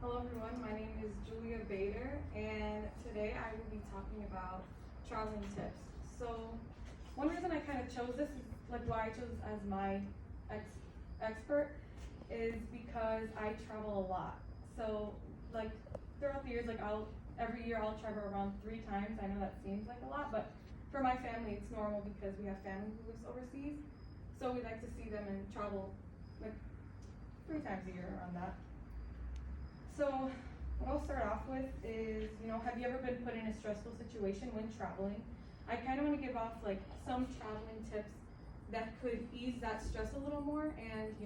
Hello everyone, my name is Julia Bader, and today I will be talking about traveling tips. So one reason I kind of chose this, like why I chose as my expert, is because I travel a lot. So like throughout the years, every year I'll travel around 3 times. I know that seems like a lot, but for my family it's normal because we have family who lives overseas. So we like to see them and travel like 3 times a year around that. So what I'll start off with is, have you ever been put in a stressful situation when traveling? I kind of want to give off like some traveling tips that could ease that stress a little more and,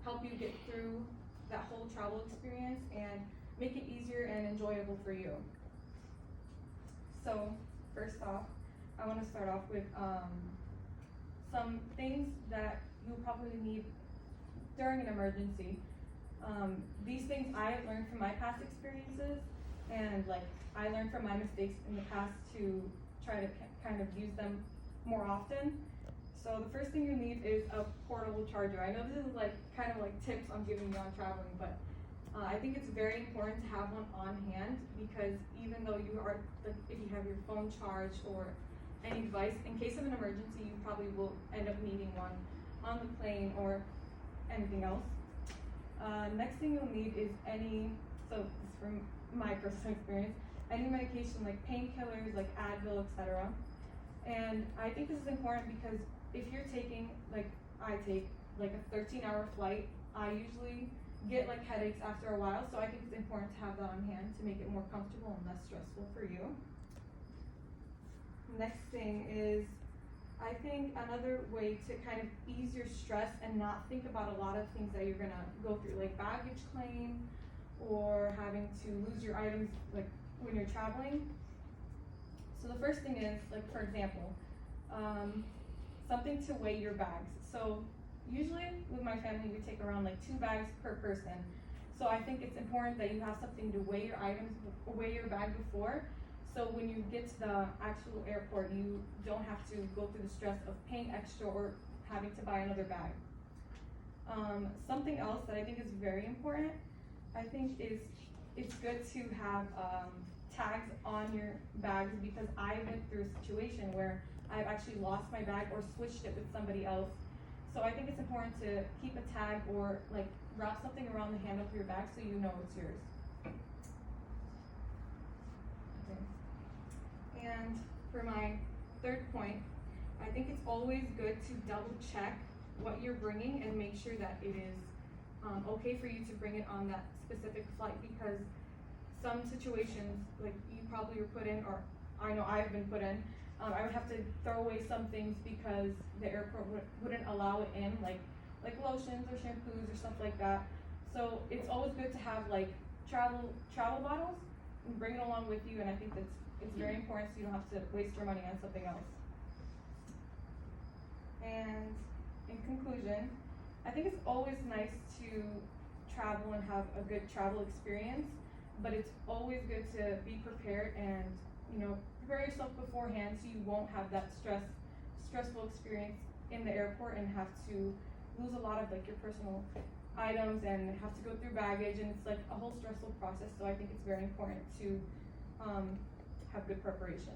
help you get through that whole travel experience and make it easier and enjoyable for you. So first off, I want to start off with some things that you'll probably need during an emergency. These things I have learned from my past experiences, and I learned from my mistakes in the past to try to kind of use them more often. So the first thing you need is a portable charger. I know this is kind of tips I'm giving you on traveling, but I think it's very important to have one on hand, because even though you are, if you have your phone charged or any device, in case of an emergency, you probably will end up needing one on the plane or anything else. Next thing you'll need is so this is from my personal experience, any medication like painkillers, like Advil, etc. And I think this is important because if you're taking, I take a 13-hour flight, I usually get headaches after a while, so I think it's important to have that on hand to make it more comfortable and less stressful for you. Next thing is, I think another way to kind of ease your stress and not think about a lot of things that you're gonna go through, like baggage claim or having to lose your items when you're traveling. So the first thing is, for example, something to weigh your bags. So usually with my family we take around 2 bags per person. So I think it's important that you have something to weigh your items, weigh your bag before. So when you get to the actual airport, you don't have to go through the stress of paying extra or having to buy another bag. Something else that I think is very important, I think is it's good to have tags on your bags, because I went through a situation where I've actually lost my bag or switched it with somebody else. So I think it's important to keep a tag or wrap something around the handle of your bag so you know it's yours. And for my third point, I think it's always good to double check what you're bringing and make sure that it is okay for you to bring it on that specific flight, because some situations, you probably were put in, or I know I've been put in, I would have to throw away some things because the airport wouldn't allow it in, like lotions or shampoos or stuff like that. So it's always good to have travel bottles and bring it along with you, and I think it's very important so you don't have to waste your money on something else. And in conclusion, I think it's always nice to travel and have a good travel experience, but it's always good to be prepared and prepare yourself beforehand so you won't have that stressful experience in the airport and have to lose a lot of your personal items and have to go through baggage, and it's a whole stressful process. So I think it's very important to have good preparation.